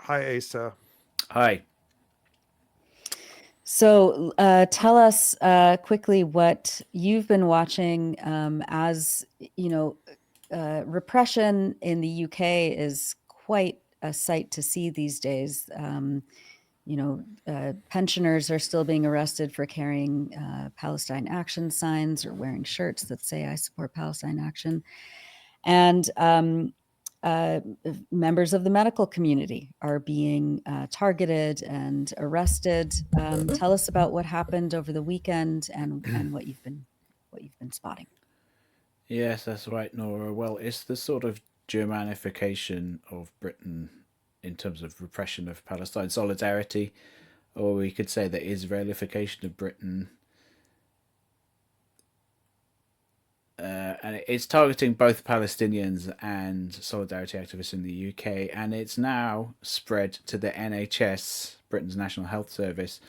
Hi, Asa. Hi. So tell us quickly what you've been watching. As you know, repression in the UK is quite a sight to see these days. Pensioners are still being arrested for carrying Palestine action signs or wearing shirts that say "I support Palestine action." And members of the medical community are being targeted and arrested. Tell us about what happened over the weekend and what you've been spotting. Yes, that's right, Nora. Well, it's the sort of Germanification of Britain in terms of repression of Palestine solidarity, or we could say the Israelification of Britain. And it's targeting both Palestinians and solidarity activists in the UK, and it's now spread to the NHS, Britain's National Health Service.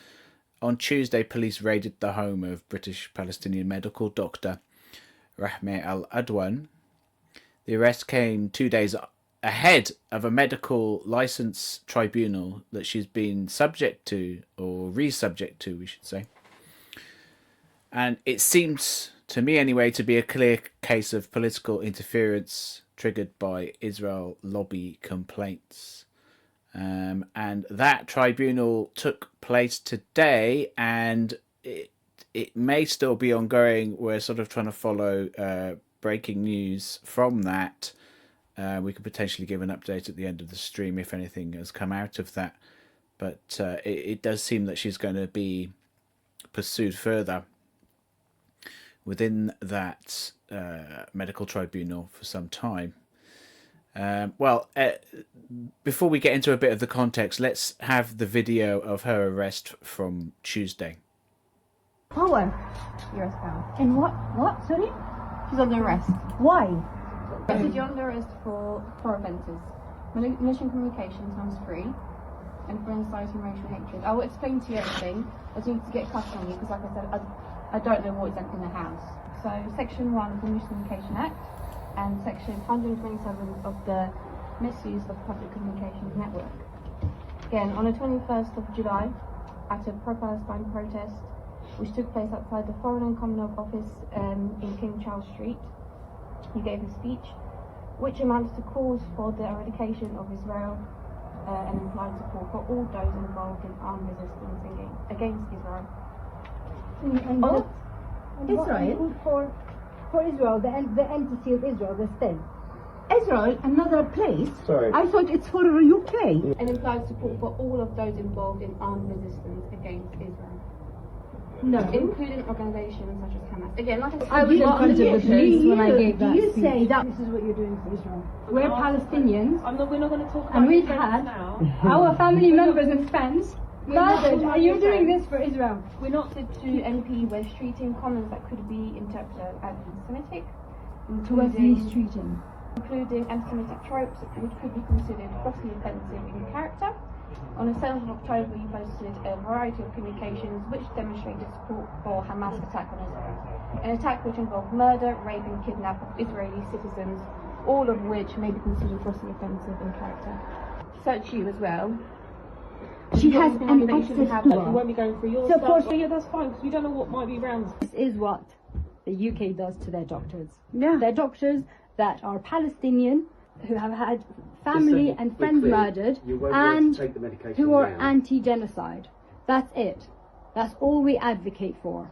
On Tuesday, police raided the home of British Palestinian medical doctor Rahmeh Aladwan. The arrest came 2 days ahead of a medical license tribunal that she's been subject to, or re-subject to, we should say. And it seems, to me anyway, to be a clear case of political interference triggered by Israel lobby complaints. And that tribunal took place today, and it may still be ongoing. We're sort of trying to follow breaking news from that. We could potentially give an update at the end of the stream if anything has come out of that. But it does seem that she's going to be pursued further within that medical tribunal for some time. Before we get into a bit of the context, let's have the video of her arrest from Tuesday. Power. US pound. And what? Sorry? She's under arrest. Why? You're under arrest for 4 offences. Malicious communication times 3 and for inciting racial hatred. I will explain to you everything. I just need to get custody on you because, like I said, I don't know what is in the house. So Section 1 of the Malicious Communication Act and Section 127 of the Misuse of Public Communications Network. Again, on the 21st of July, at a pro-Palestine protest, which took place outside the Foreign and Commonwealth Office in King Charles Street, he gave a speech which amounts to calls for the eradication of Israel and implied support for all those involved in armed resistance against Israel. And what? Israel? For Israel, the entity of Israel, the state. Israel, another place? Sorry. I thought it's for the UK. And implied support for all of those involved in armed resistance against Israel. No. Including organisations such as Hamas. Again, like I was in front of the police when I gave that You speech. say that this is what you're doing for Israel. We're Palestinians, We're not going to talk about and we've defense had now. our family members and friends murdered, not and you're defense. doing this for Israel. We're not to MP was treating comments that could be interpreted as anti-Semitic, Towards mistreating. including anti-Semitic tropes which could be considered grossly offensive in character. On the 7th of October, you posted a variety of communications which demonstrated support for Hamas attack on Israel. An attack which involved murder, rape and kidnap of Israeli citizens, all of which may be considered grossly offensive in character. Search you as well. She has an access to We her. won't be going through your So stuff. for- Yeah, that's fine, because we don't know what might be around. This is what the UK does to their doctors. Yeah. Their doctors that are Palestinian, who have had family and friends murdered, and who are anti-genocide. That's it. That's all we advocate for.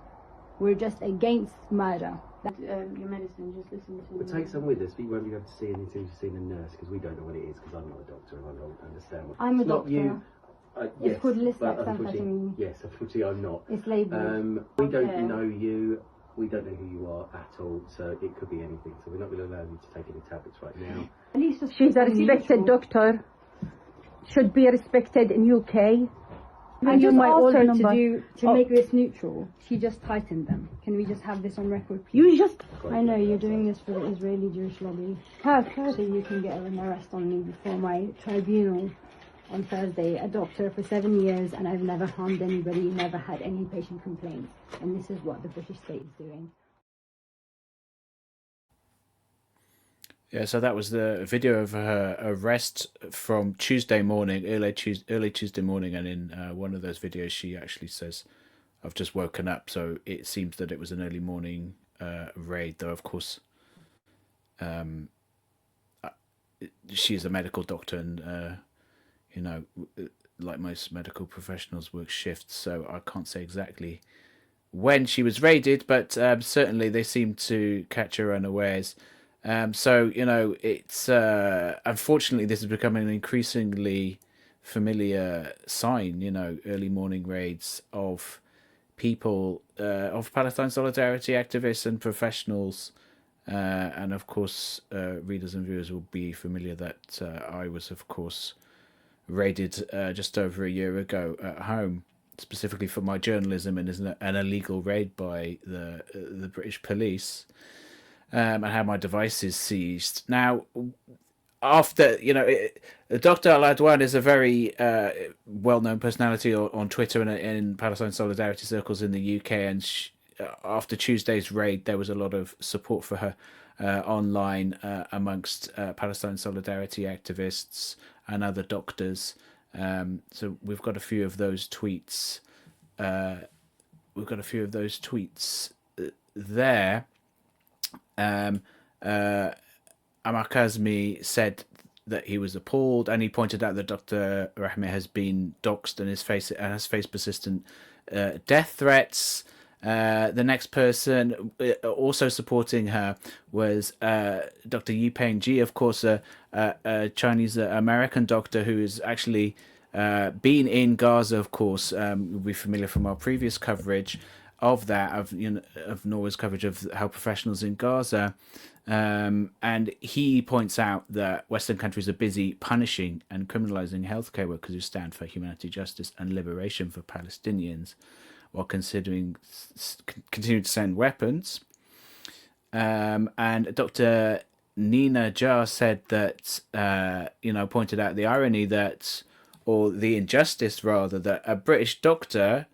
We're just against murder. Your medicine, just listen to We'll take some with us, but you won't be able to see anything until you've seen a nurse, because we don't know what it is, because I'm not a doctor and I don't understand what I'm a It's not doctor. you. It's Yes, called but unfortunately, lisdexamphetamine. yes, unfortunately I'm not. It's labelled. We don't know you, we don't know who you are at all, so it could be anything. So we're not going to allow you to take any tablets right now. At least She's a respected doctor. Should be respected in UK. I just my asked old her number. to make this neutral. She just tightened them. Can we just have this on record, please? You just I know you're doing this for the Israeli Jewish lobby. have So you can get an arrest on me before my tribunal on Thursday. A doctor for 7 years, and I've never harmed anybody, never had any patient complaints. And this is what the British state is doing. Yeah, so that was the video of her arrest from Tuesday morning, early Tuesday morning, and in one of those videos, she actually says, "I've just woken up." So it seems that it was an early morning raid, though. Of course, she's a medical doctor, and you know, like most medical professionals, work shifts. So I can't say exactly when she was raided, but certainly they seem to catch her unawares. So, you know, it's unfortunately this is becoming an increasingly familiar sign, you know, early morning raids of people, of Palestine solidarity activists and professionals. And of course, readers and viewers will be familiar that I was, of course, raided just over a year ago at home, specifically for my journalism, and is an illegal raid by the British police, and had my devices seized. Now, after, you know, Dr. Aladwan is a very well-known personality on Twitter and in Palestine solidarity circles in the UK, and after Tuesday's raid, there was a lot of support for her online amongst Palestine solidarity activists and other doctors. So we've got a few of those tweets. There. Asa 𝐐𝐞 said that he was appalled, and he pointed out that Dr. Rahmeh has been doxxed and has faced persistent death threats. The next person also supporting her was Dr. Yipeng Ji, of course, a Chinese American doctor who has actually been in Gaza, of course. You'll be familiar from our previous coverage of that, of Norway's coverage of health professionals in Gaza. And he points out that Western countries are busy punishing and criminalizing healthcare workers who stand for humanity, justice, and liberation for Palestinians, while continuing to send weapons. And Dr. Nina Jar said that, pointed out the irony that, or the injustice rather, that a British doctor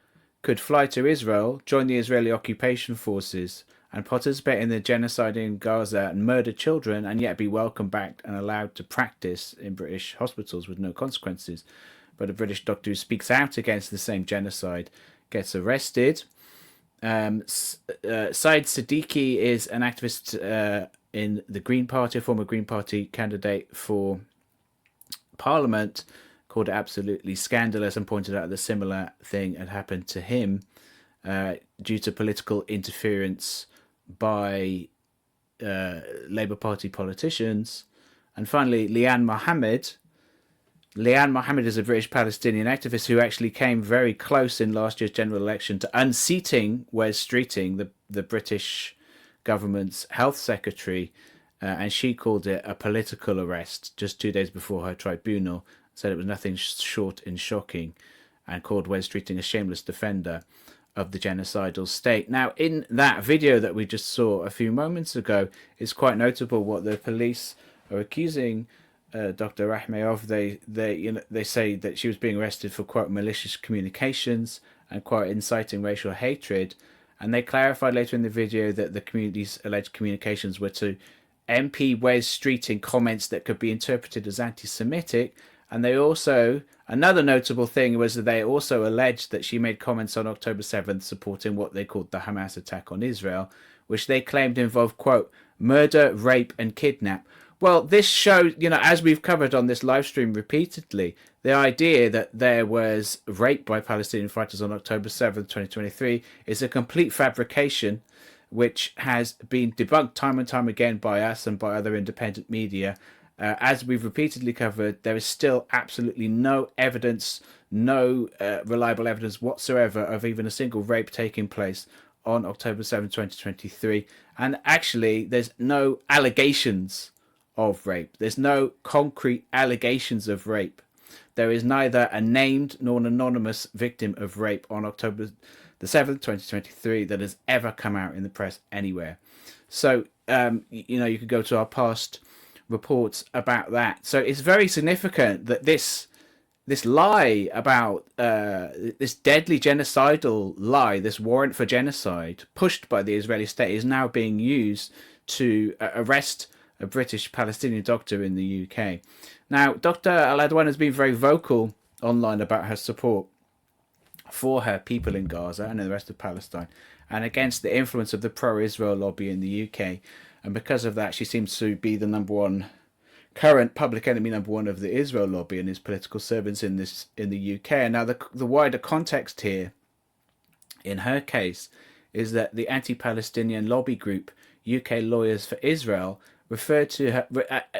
could fly to Israel, join the Israeli occupation forces, and participate in the genocide in Gaza and murder children, and yet be welcomed back and allowed to practice in British hospitals with no consequences. But a British doctor who speaks out against the same genocide gets arrested. Saeed Siddiqui is an activist in the Green Party, a former Green Party candidate for Parliament, called it absolutely scandalous and pointed out that a similar thing had happened to him due to political interference by Labour Party politicians. And finally, Liane Mohammed. Liane Mohammed is a British Palestinian activist who actually came very close in last year's general election to unseating Wes Streeting, the British government's health secretary, and she called it a political arrest just 2 days before her tribunal, said it was nothing short in shocking, and called Wes Streeting a shameless defender of the genocidal state. Now, in that video that we just saw a few moments ago, it's quite notable what the police are accusing Dr. Rahmeh of. They say that she was being arrested for, quote, malicious communications and, quote, inciting racial hatred. And they clarified later in the video that the community's alleged communications were to MP Wes Streeting comments that could be interpreted as anti-Semitic. And they also, another notable thing was that they also alleged that she made comments on October 7th supporting what they called the Hamas attack on Israel, which they claimed involved, quote, murder, rape, and kidnap. Well, this shows, as we've covered on this live stream repeatedly, the idea that there was rape by Palestinian fighters on October 7th, 2023 is a complete fabrication, which has been debunked time and time again by us and by other independent media. As we've repeatedly covered, there is still absolutely no evidence, no reliable evidence whatsoever of even a single rape taking place on October 7, 2023. And actually, there's no allegations of rape. There's no concrete allegations of rape. There is neither a named nor an anonymous victim of rape on October the 7th, 2023 that has ever come out in the press anywhere. So, you could go to our past reports about that. So it's very significant that this lie about this deadly genocidal lie, this warrant for genocide pushed by the Israeli state, is now being used to arrest a British Palestinian doctor in the UK. Now, Dr. Aladwan has been very vocal online about her support for her people in Gaza and in the rest of Palestine, and against the influence of the pro-Israel lobby in the UK. And because of that, she seems to be the current public enemy number one of the Israel lobby and his political servants in the UK. And now the wider context here, in her case, is that the anti-Palestinian lobby group UK Lawyers for Israel referred to her,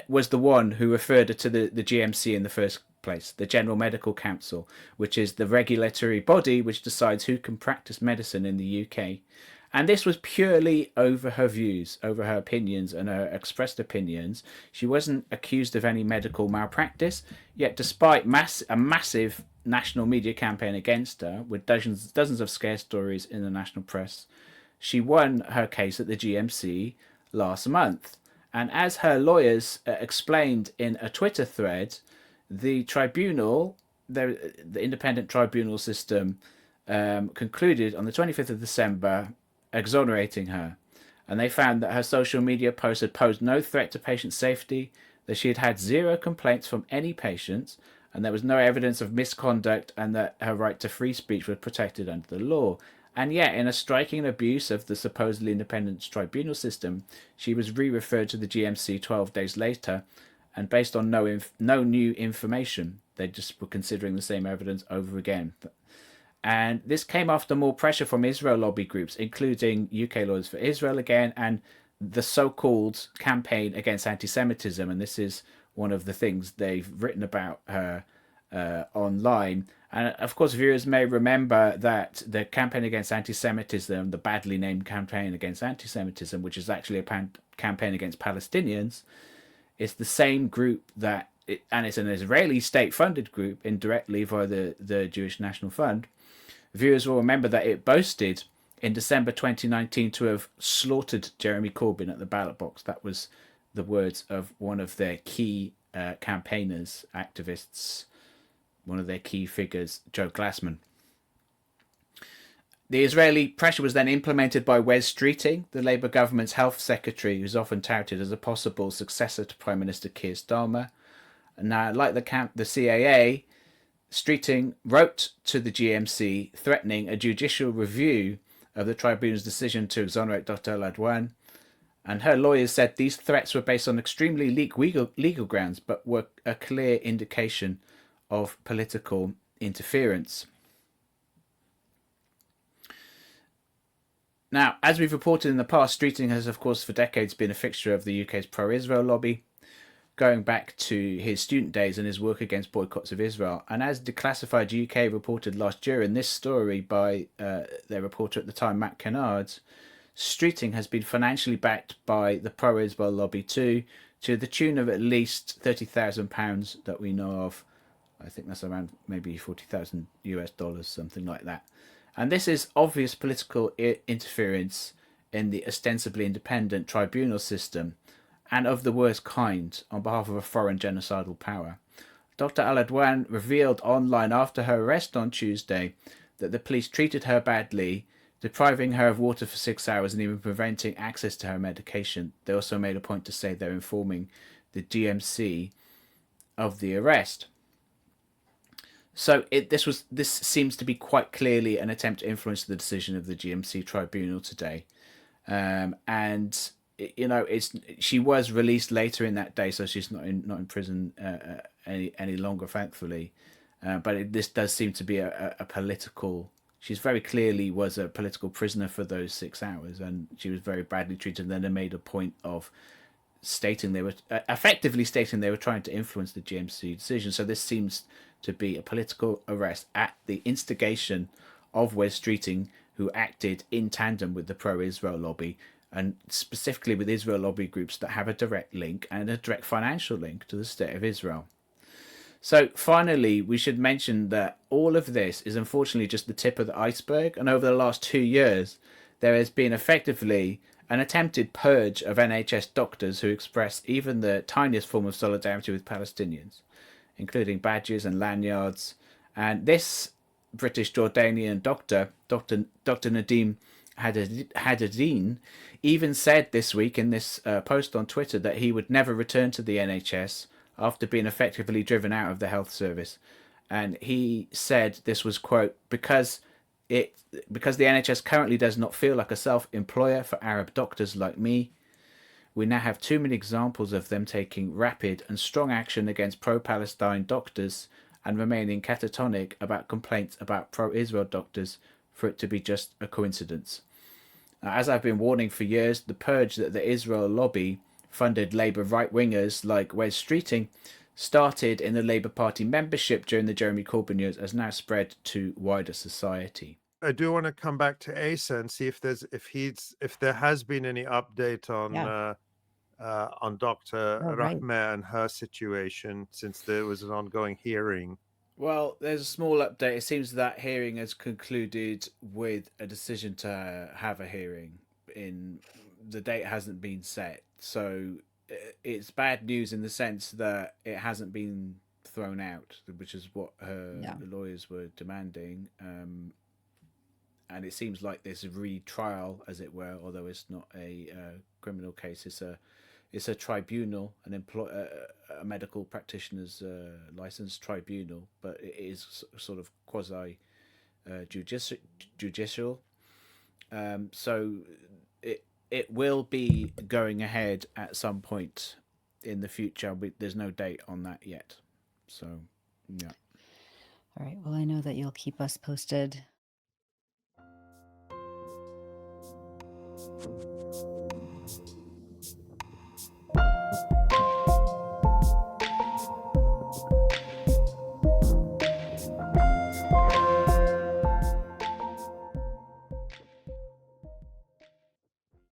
was the one who referred her to the GMC in the first place, the General Medical Council, which is the regulatory body which decides who can practice medicine in the UK. And this was purely over her views, over her opinions and her expressed opinions. She wasn't accused of any medical malpractice, yet despite a massive national media campaign against her, with dozens of scare stories in the national press, she won her case at the GMC last month. And as her lawyers explained in a Twitter thread, the tribunal, the independent tribunal system, concluded on the 25th of December exonerating her. And they found that her social media posts had posed no threat to patient safety, that she had had zero complaints from any patients, and there was no evidence of misconduct, and that her right to free speech was protected under the law. And yet, in a striking abuse of the supposedly independent tribunal system, she was re-referred to the GMC 12 days later, and based on no new information, they just were considering the same evidence over again. And this came after more pressure from Israel lobby groups, including UK Lawyers for Israel again, and the so-called campaign against anti-Semitism. And this is one of the things they've written about her online. And of course, viewers may remember that the campaign against anti-Semitism, the badly named campaign against anti-Semitism, which is actually a campaign against Palestinians, is the same group and it's an Israeli state-funded group indirectly via the Jewish National Fund. Viewers will remember that it boasted in December 2019 to have slaughtered Jeremy Corbyn at the ballot box. That was the words of one of their key campaigners, activists, one of their key figures, Joe Glassman. The Israeli pressure was then implemented by Wes Streeting, the Labour government's health secretary, who's often touted as a possible successor to Prime Minister Keir Starmer. And now, like the CAA, Streeting wrote to the GMC threatening a judicial review of the tribunal's decision to exonerate Dr. Aladwan. And her lawyers said these threats were based on extremely legal grounds, but were a clear indication of political interference. Now, as we've reported in the past, Streeting has, of course, for decades been a fixture of the UK's pro-Israel lobby, going back to his student days and his work against boycotts of Israel. And as Declassified UK reported last year in this story by their reporter at the time, Matt Kennard, Streeting has been financially backed by the pro-Israel lobby too, to the tune of at least £30,000 that we know of. I think that's around maybe $40,000, something like that. And this is obvious political interference in the ostensibly independent tribunal system, and of the worst kind, on behalf of a foreign genocidal power. Dr. Aladwan revealed online after her arrest on Tuesday that the police treated her badly, depriving her of water for 6 hours and even preventing access to her medication. They also made a point to say they're informing the GMC of the arrest. So this seems to be quite clearly an attempt to influence the decision of the GMC tribunal today, and she was released later in that day, so she's not in prison any longer, thankfully. But this does seem to be a political. She's very clearly was a political prisoner for those 6 hours, and she was very badly treated. And then they made a point of effectively stating they were trying to influence the GMC decision. So this seems to be a political arrest at the instigation of Wes Streeting, who acted in tandem with the pro-Israel lobby, and specifically with Israel lobby groups that have a direct link and a direct financial link to the state of Israel. So finally, we should mention that all of this is unfortunately just the tip of the iceberg, and over the last 2 years there has been effectively an attempted purge of NHS doctors who express even the tiniest form of solidarity with Palestinians, including badges and lanyards. And this British Jordanian doctor, Dr. Nadim Haddadine even said this week in this post on Twitter that he would never return to the NHS after being effectively driven out of the health service. And he said this was, quote, because the NHS currently does not feel like a self-employer for Arab doctors like me. We now have too many examples of them taking rapid and strong action against pro-Palestine doctors and remaining catatonic about complaints about pro-Israel doctors for it to be just a coincidence. Now, as I've been warning for years, the purge that the Israel lobby funded Labour right-wingers like Wes Streeting started in the Labour Party membership during the Jeremy Corbyn years has now spread to wider society. I do want to come back to Asa and see if there has been any update on Dr. Rahmeh and her situation since there was an ongoing hearing. Well, there's a small update. It seems that hearing has concluded with a decision to have a hearing. The date hasn't been set, so it's bad news in the sense that it hasn't been thrown out, which is what her lawyers were demanding. And it seems like this retrial, as it were, although it's not a criminal case, it's a tribunal, a medical practitioner's licensed tribunal, but it is sort of quasi judicial. So it will be going ahead at some point in the future. There's no date on that yet. So, yeah. All right. Well, I know that you'll keep us posted.